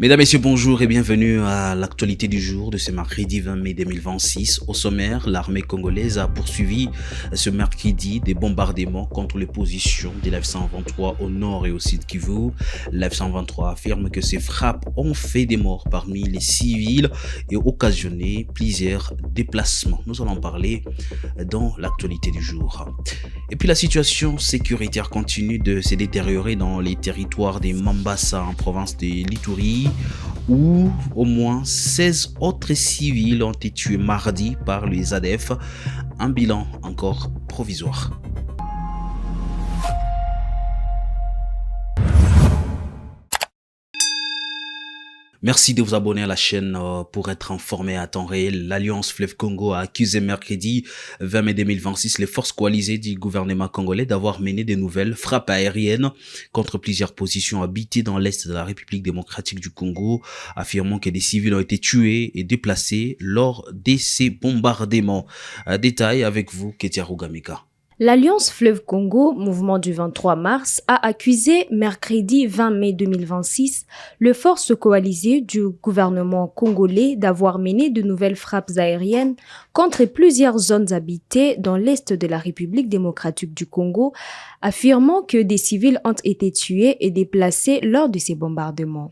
Mesdames, Messieurs, bonjour et bienvenue à l'actualité du jour de ce mercredi 20 mai 2026. Au sommaire, l'armée congolaise a poursuivi ce mercredi des bombardements contre les positions de l'F-123 au nord et au sud Kivu. L'F-123 affirme que ces frappes ont fait des morts parmi les civils et occasionné plusieurs déplacements. Nous allons en parler dans l'actualité du jour. Et puis la situation sécuritaire continue de se détériorer dans les territoires des Mambasa en province de l'Ituri, où au moins 16 autres civils ont été tués mardi par les ADF, un bilan encore provisoire. Merci de vous abonner à la chaîne pour être informé à temps réel. L'Alliance Fleuve Congo a accusé mercredi 20 mai 2026 les forces coalisées du gouvernement congolais d'avoir mené de nouvelles frappes aériennes contre plusieurs positions habitées dans l'est de la République démocratique du Congo, affirmant que des civils ont été tués et déplacés lors de ces bombardements. Détail avec vous, Ketia Rugamika. L'Alliance Fleuve Congo, mouvement du 23 mars, a accusé mercredi 20 mai 2026 les forces coalisées du gouvernement congolais d'avoir mené de nouvelles frappes aériennes contre plusieurs zones habitées dans l'est de la République démocratique du Congo, affirmant que des civils ont été tués et déplacés lors de ces bombardements.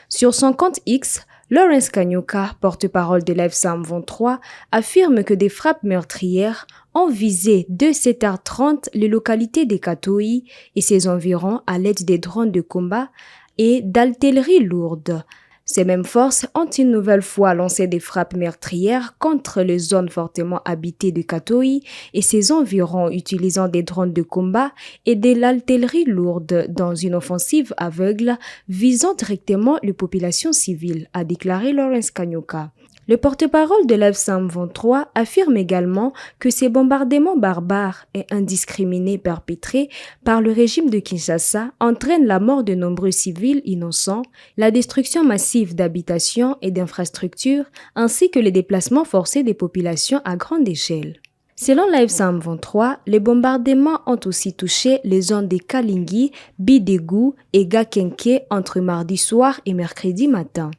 Sur son compte X, Lawrence Kanyuka, porte-parole de l'F-123, affirme que des frappes meurtrières ont visé de 7h30 les localités de Katoi et ses environs à l'aide des drones de combat et d'artillerie lourde. Ces mêmes forces ont une nouvelle fois lancé des frappes meurtrières contre les zones fortement habitées de Katoi et ses environs utilisant des drones de combat et de l'artillerie lourde dans une offensive aveugle visant directement les populations civiles, a déclaré Lawrence Kanyuka. Le porte-parole de l'F-123 affirme également que ces bombardements barbares et indiscriminés perpétrés par le régime de Kinshasa entraînent la mort de nombreux civils innocents, la destruction massive d'habitations et d'infrastructures, ainsi que les déplacements forcés des populations à grande échelle. Selon la F-123, les bombardements ont aussi touché les zones de Kalingi, Bidegou et Gakenke entre mardi soir et mercredi matin.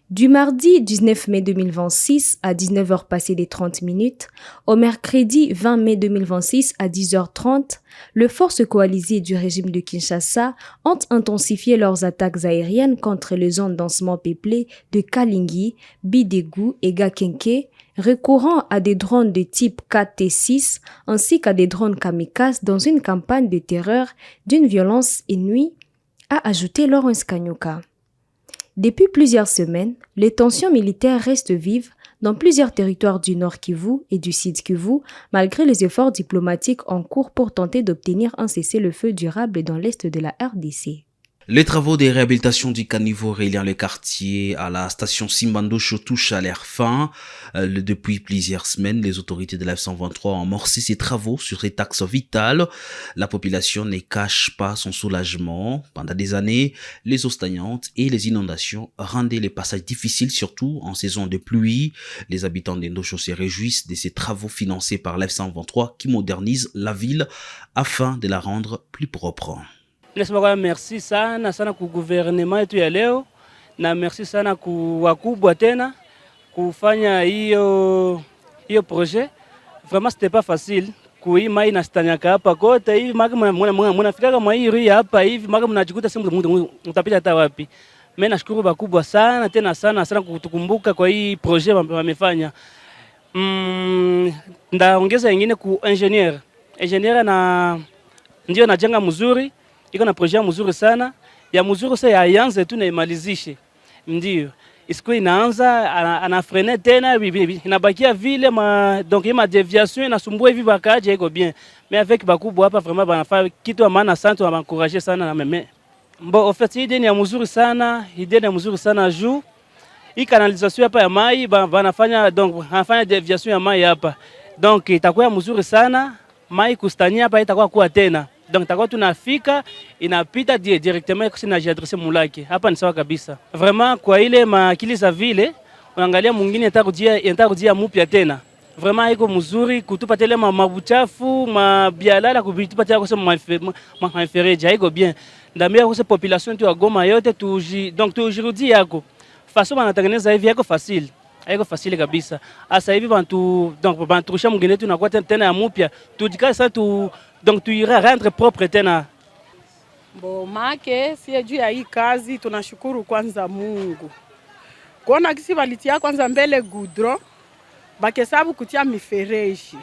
Du mardi 19 mai 2026 à 19h passées des 30 minutes, au mercredi 20 mai 2026 à 10h30, les forces coalisées du régime de Kinshasa ont intensifié leurs attaques aériennes contre les zones densément peuplées de Kalingi, Bidegou et Gakenke, recourant à des drones de type 4T6 ainsi qu'à des drones kamikazes dans une campagne de terreur d'une violence inouïe, a ajouté Lawrence Kanyuka. Depuis plusieurs semaines, les tensions militaires restent vives dans plusieurs territoires du Nord Kivu et du Sud Kivu, malgré les efforts diplomatiques en cours pour tenter d'obtenir un cessez-le-feu durable dans l'est de la RDC. Les travaux de réhabilitation du caniveau reliant le quartier à la station Simbandosho touchent à leur fin. Depuis plusieurs semaines, les autorités de la F-123 ont amorcé ces travaux sur cet axe vital. La population ne cache pas son soulagement. Pendant des années, les eaux stagnantes et les inondations rendaient les passages difficiles, surtout en saison de pluie. Les habitants d'Endosho se réjouissent de ces travaux financés par la F-123 qui modernisent la ville afin de la rendre plus propre. Nasema merci sana ku gouvernement yetu ya leo na merci sana ku wakubwa tena kufanya hiyo projet. Vraiment c'était pas facile kuima inastanyaka hapa kote hivi mnafika kama hii hapa hivi mnajikuta simu mtapita hata wapi. Mimi nashukuru bakubwa sana tena sana kutukumbuka kwa hii projet wamefanya. Ndaongeza nyingine ku engineer na ndio najenga mzuri. Iko na projet mzuri sana ya mzuri sasa yaanze tu na imalizishe, ndio isiko inaanza anafrene tena inabakia vile donc ima deviation inasumbua hivi bakaje iko bien, mais avec bakubwa hapa vraiment banafanya kitu ya maana sana, tunaencourager sana na meme bon. En fait idée ni ya mzuri sana juu hii canalisation hapa ya mai banafanya, donc anafanya deviation ya mai hapa, donc itakuwa mzuri sana mai kustania hapa itakuwa kuwa tena. Donc itakuwa tunafika inapita directement kwa sina jadresse mulaki. Hapa ni sawa kabisa. Vraiment kwa ile makili za vile unaangalia mwingine atakudia mpya tena. vraiment iko mzuri kutupatia mabuchafu mabialala kutupatia kwa mafereji iko bien ndambia kwa population tu ya Goma yote donc tujirudi yako façon wanatengeneza hivi yako facile haiko facile kabisa. Asa hivi bantu donc banturusha mwingine tu nakuwa tena ya mupya tujikaza sana donc tu ira rendre propre tena. Bo make si juu ya hii kazi tunashukuru kwanza Mungu. Kuona kisi balitia kwanza mbele gudro bakesabu kutia mifereji.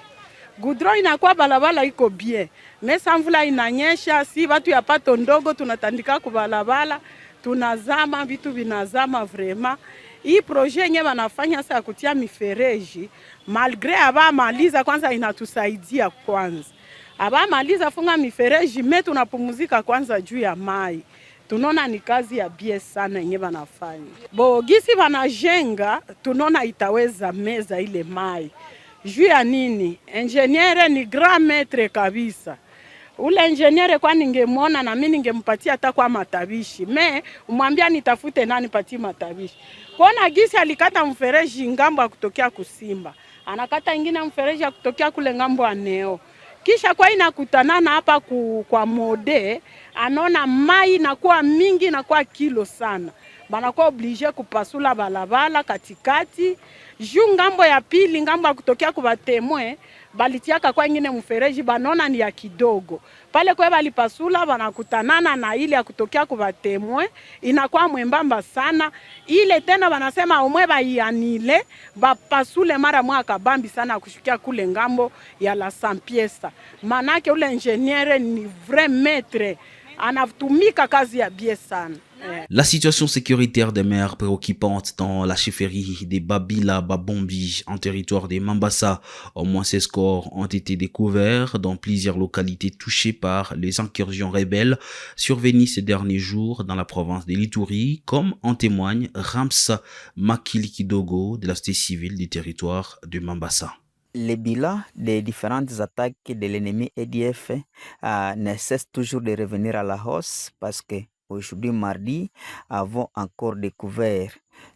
Gudro inakuwa balabala iko bien. Mesa mvula inanyesha si watu ya pato ndogo tunatandika kwa balabala tunazama vitu vinazama vraiment. Hii projet yenye wanafanya sasa kutia mifereji malgré aba maliza kwanza inatusaidia kwanza. Aba maliza funga mifereji me tunapumzika kwanza juu ya mai. Tunaona ni kazi ya bie sana yenye wanafanya. Bo gisi wanajenga tunaona itaweza meza ile mai. Juu ya nini? Engineer ni grand maître kabisa. Ule engineer kwa ningemwona na mimi ningempatia hata kwa matabishi. Me umwambia nitafute nani patie matabishi. Kuona gisi alikata mfereji ngambo ya kutokea Kusimba. Anakata ingine mfereji ya kutokea kule ngambo ya Neo. Kisha kwa inakutanana hapa kwa mode, anaona mai inakuwa mingi inakuwa kilo sana. Banakuwa oblige kupasula balabala katikati. Juu ngambo ya pili ngambo ya kutokea kwa temwe balitiaka kwa ingine mfereji banona ni ya kidogo. Pale kwa balipasula banakutanana na ile ya kutokea kwa temwe inakuwa mwembamba sana. Ile tena banasema omwe baianile bapasule mara mwaka bambi sana kushukia kule ngambo ya la Sampiesa. Manake ule engineer ni vrai maître anatumika kazi ya bie sana. La situation sécuritaire demeure préoccupante dans la chefferie des Babila Babombi en territoire de Mambasa. Au moins 16 corps ont été découverts dans plusieurs localités touchées par les incursions rebelles survenues ces derniers jours dans la province de l'Ituri, comme en témoigne Ramsa Makilikidogo de la société civile du territoire de Mambasa. Les bilans des différentes attaques de l'ennemi EDF ne cessent toujours de revenir à la hausse parce que aujourd'hui, mardi, avons encore découvert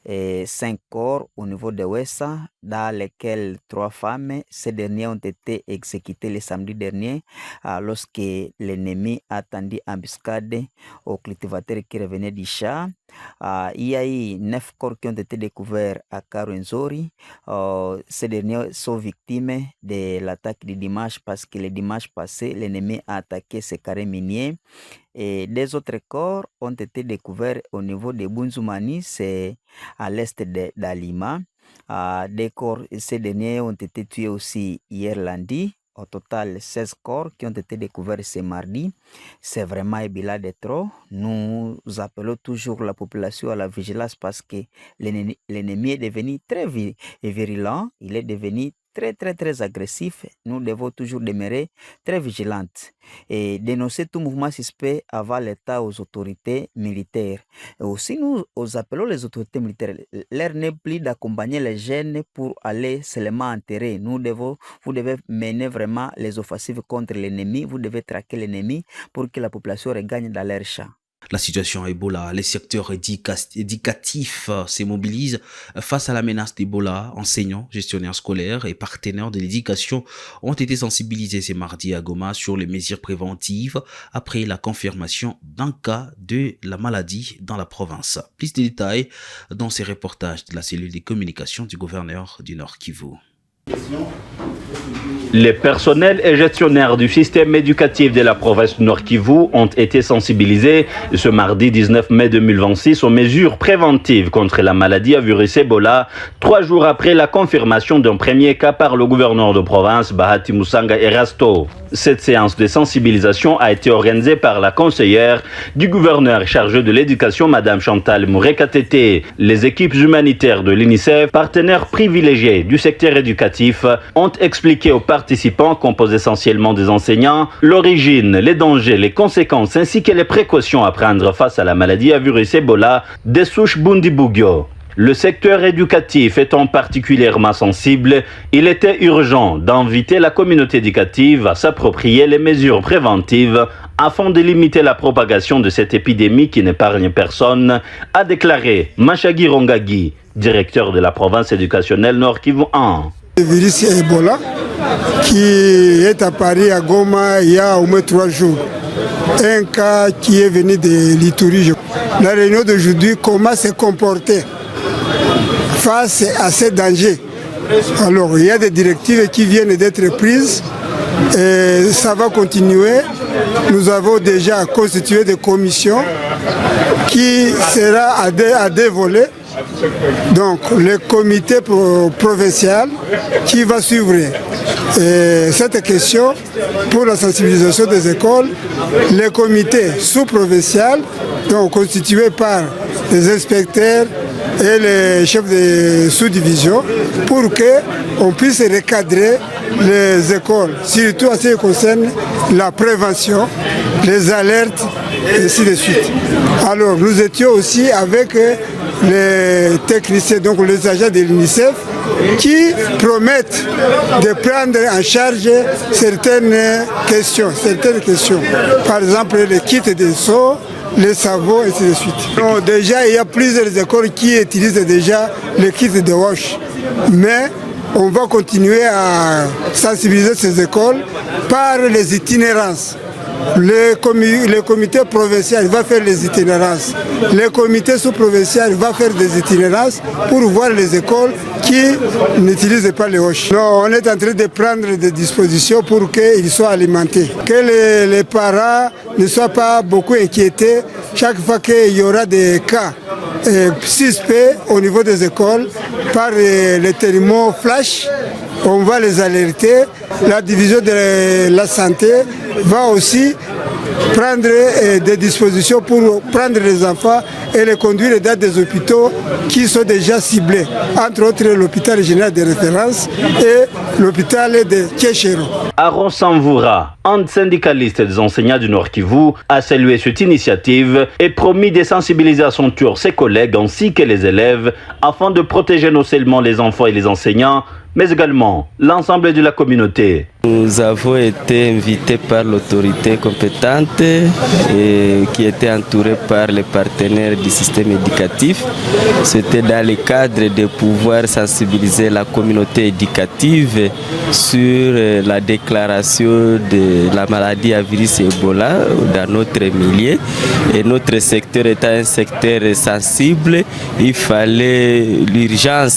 5 corps au niveau de Wessa, dans lesquels 3 femmes. Ces derniers ont été exécutés le samedi dernier lorsque l'ennemi a tendu embuscade aux cultivateurs qui revenaient du Chat. Il y a eu 9 corps qui ont été découverts à Karwenzori. Ces derniers sont victimes de l'attaque du dimanche parce que le dimanche passé, l'ennemi a attaqué ces carrés miniers. Et 2 autres corps ont été découverts au niveau de Bunzumani, c'est à l'est d'Alima. 2 corps, ces derniers ont été tués aussi hier lundi. Au total, 16 corps qui ont été découverts ce mardi. C'est vraiment un bilan de trop. Nous appelons toujours la population à la vigilance parce que l'ennemi est devenu très virulent. Il est devenu très agressif. Nous devons toujours demeurer très vigilantes et dénoncer tout mouvement suspect avant l'État aux autorités militaires. Et aussi, nous appelons les autorités militaires. L'heure n'est plus d'accompagner les jeunes pour aller seulement enterrer. Vous devez mener vraiment les offensives contre l'ennemi. Vous devez traquer l'ennemi pour que la population regagne dans leur champ. La situation Ebola, les secteurs éducatifs se mobilisent face à la menace d'Ebola. Enseignants, gestionnaires scolaires et partenaires de l'éducation ont été sensibilisés ce mardi à Goma sur les mesures préventives après la confirmation d'un cas de la maladie dans la province. Plus de détails dans ces reportages de la cellule de communication du gouverneur du Nord Kivu. Les personnels et gestionnaires du système éducatif de la province Nord Kivu ont été sensibilisés ce mardi 19 mai 2026 aux mesures préventives contre la maladie à virus Ebola, 3 jours après la confirmation d'un premier cas par le gouverneur de province Bahati Musanga Erasto. Cette séance de sensibilisation a été organisée par la conseillère du gouverneur chargée de l'éducation, Madame Chantal Mourekatete. Les équipes humanitaires de l'UNICEF, partenaires privilégiés du secteur éducatif, ont expliqué aux participants, composés essentiellement des enseignants, l'origine, les dangers, les conséquences ainsi que les précautions à prendre face à la maladie à virus Ebola des souches Bundibugyo. Le secteur éducatif étant particulièrement sensible, il était urgent d'inviter la communauté éducative à s'approprier les mesures préventives afin de limiter la propagation de cette épidémie qui n'épargne personne, a déclaré Machagi Rongagi, directeur de la province éducationnelle Nord Kivu 1. Le virus Ebola qui est apparu à Goma il y a au moins 3 jours. Un cas qui est venu de l'Ituri. La réunion d'aujourd'hui, comment se comporter face à ces dangers. Alors, il y a des directives qui viennent d'être prises et ça va continuer. Nous avons déjà constitué des commissions qui sera à deux volets. Donc, le comité provincial qui va suivre cette question pour la sensibilisation des écoles, le comité sous-provincial, donc constitué par les inspecteurs et les chefs de sous-division, pour qu'on puisse recadrer les écoles, surtout en ce qui concerne la prévention, les alertes, et ainsi de suite. Alors, nous étions aussi avec les techniciens, donc les agents de l'UNICEF, qui promettent de prendre en charge certaines questions. Par exemple, les kits de seaux, les savons, et ainsi de suite. Donc, déjà, il y a plusieurs écoles qui utilisent déjà les kits de wash. Mais on va continuer à sensibiliser ces écoles par les itinérances. Le comité provincial va faire les itinérances. Le comité sous-provincial va faire des itinérances pour voir les écoles qui n'utilisent pas les hoches. Non, on est en train de prendre des dispositions pour qu'ils soient alimentés. Que les parents ne soient pas beaucoup inquiétés chaque fois qu'il y aura des cas suspects au niveau des écoles par les thermos flash. On va les alerter. La division de la santé va aussi prendre des dispositions pour prendre les enfants et les conduire dans des hôpitaux qui sont déjà ciblés, entre autres l'hôpital régional de référence et l'hôpital de Kéchéro. Aaron Samvoura, un syndicaliste des enseignants du Nord Kivu, a salué cette initiative et promis de sensibiliser à son tour ses collègues ainsi que les élèves afin de protéger non seulement les enfants et les enseignants, mais également l'ensemble de la communauté. Nous avons été invités par l'autorité compétente et qui était entourée par les partenaires du système éducatif. C'était dans le cadre de pouvoir sensibiliser la communauté éducative sur la déclaration de la maladie à virus Ebola dans notre milieu. Et notre secteur étant un secteur sensible, il fallait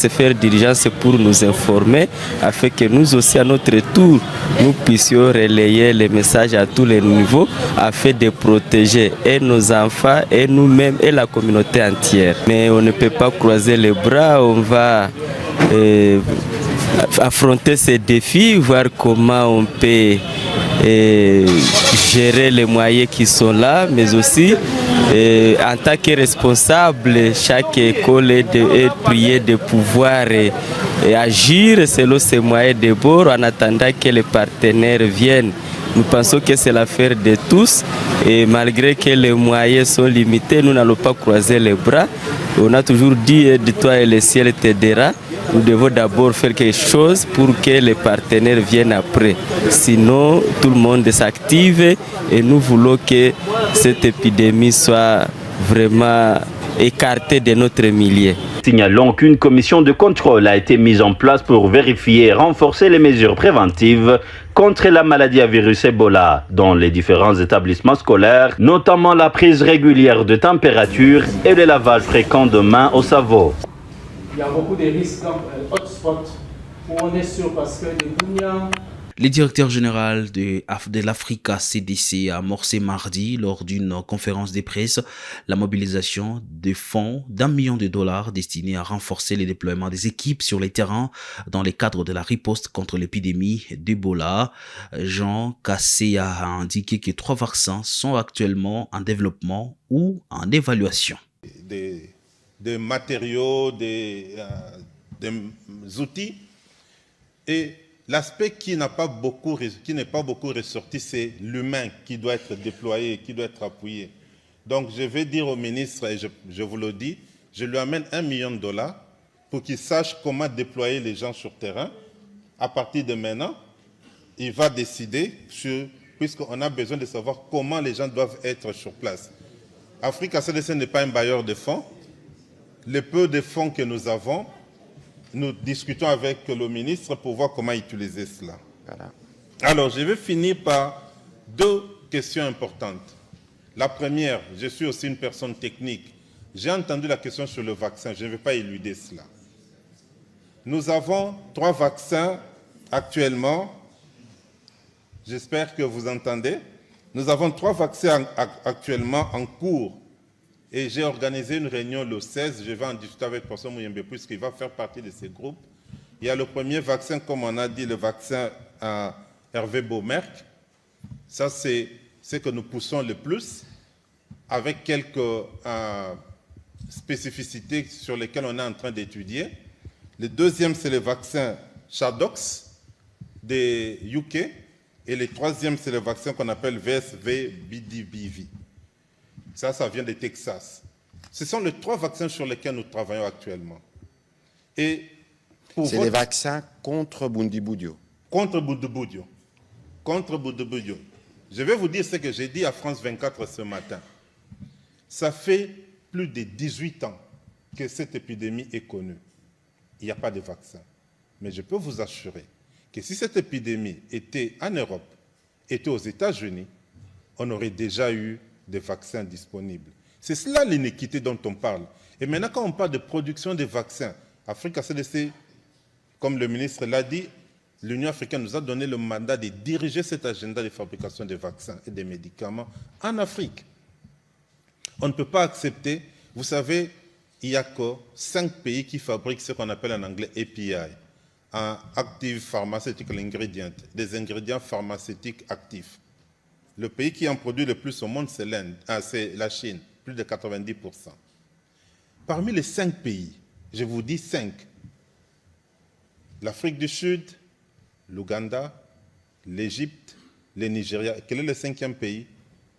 faire d'urgence pour nous informer afin que nous aussi à notre tour nous puissions relayer les messages à tous les niveaux afin de protéger et nos enfants et nous-mêmes et la communauté entière. Mais on ne peut pas croiser les bras, on va affronter ces défis, voir comment on peut gérer les moyens qui sont là, mais aussi en tant que responsable, chaque école est priée de pouvoir agir selon ses moyens de bord en attendant que les partenaires viennent. Nous pensons que c'est l'affaire de tous et malgré que les moyens sont limités, nous n'allons pas croiser les bras. On a toujours dit aide-toi et le ciel t'aidera. Nous devons d'abord faire quelque chose pour que les partenaires viennent après. Sinon, tout le monde s'active et nous voulons que cette épidémie soit vraiment écartée de notre milieu. Signalons qu'une commission de contrôle a été mise en place pour vérifier et renforcer les mesures préventives contre la maladie à virus Ebola dans les différents établissements scolaires, notamment la prise régulière de température et le lavage fréquent de mains au savon. Il y a beaucoup de risques dans hotspot où on est sûr parce que les Dounia. Le directeur général de l'Africa CDC a amorcé mardi, lors d'une conférence de presse, la mobilisation de fonds d'$1 million destinés à renforcer le déploiement des équipes sur les terrains dans le cadre de la riposte contre l'épidémie d'Ebola. Jean Kassé a indiqué que 3 vaccins sont actuellement en développement ou en évaluation. Des matériaux, des outils. Et l'aspect qui n'est pas beaucoup ressorti, c'est l'humain qui doit être déployé, qui doit être appuyé. Donc je vais dire au ministre, et je vous le dis, je lui amène $1 million pour qu'il sache comment déployer les gens sur terrain. À partir de maintenant, il va décider, puisqu'on a besoin de savoir comment les gens doivent être sur place. Africa CDC n'est pas un bailleur de fonds. Le peu de fonds que nous avons, nous discutons avec le ministre pour voir comment utiliser cela. Voilà. Alors, je vais finir par deux questions importantes. La première, je suis aussi une personne technique. J'ai entendu la question sur le vaccin, je ne vais pas éluder cela. Nous avons 3 vaccins actuellement. J'espère que vous entendez. Nous avons 3 vaccins actuellement en cours. Et j'ai organisé une réunion le 16. Je vais en discuter avec le professeur Mouyembe puisqu'il va faire partie de ces groupes. Il y a le premier vaccin, comme on a dit, le vaccin Hervé Baumerck. Ça, c'est ce que nous poussons le plus, avec quelques spécificités sur lesquelles on est en train d'étudier. Le deuxième, c'est le vaccin Chadox des UK. Et le troisième, c'est le vaccin qu'on appelle VSV-BDBV. Ça vient de Texas. Ce sont les 3 vaccins sur lesquels nous travaillons actuellement. Et c'est les vaccins contre Bundibugyo. Contre Bundibugyo. Contre Bundibugyo. Je vais vous dire ce que j'ai dit à France 24 ce matin. Ça fait plus de 18 ans que cette épidémie est connue. Il n'y a pas de vaccin. Mais je peux vous assurer que si cette épidémie était en Europe, était aux États-Unis, on aurait déjà eu des vaccins disponibles. C'est cela l'inéquité dont on parle. Et maintenant, quand on parle de production de vaccins, Africa CDC, comme le ministre l'a dit, l'Union africaine nous a donné le mandat de diriger cet agenda de fabrication de vaccins et de médicaments en Afrique. On ne peut pas accepter, vous savez, il n'y a que 5 pays qui fabriquent ce qu'on appelle en anglais API, un Active Pharmaceutical Ingredient, des ingrédients pharmaceutiques actifs. Le pays qui en produit le plus au monde, c'est la Chine, plus de 90%. Parmi les 5 pays, je vous dis 5, l'Afrique du Sud, l'Ouganda, l'Égypte, le Nigeria. Quel est le 5e pays?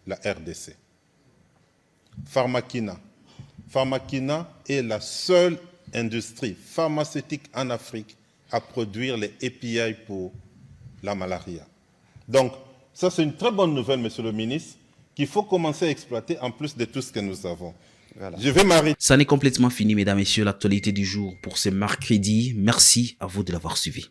La RDC. Pharmakina. Pharmakina est la seule industrie pharmaceutique en Afrique à produire les API pour la malaria. Donc, ça c'est une très bonne nouvelle, monsieur le ministre, qu'il faut commencer à exploiter en plus de tout ce que nous avons. Voilà. Je vais m'arrêter. Ça n'est complètement fini, mesdames et messieurs, l'actualité du jour pour ce mercredi. Merci à vous de l'avoir suivi.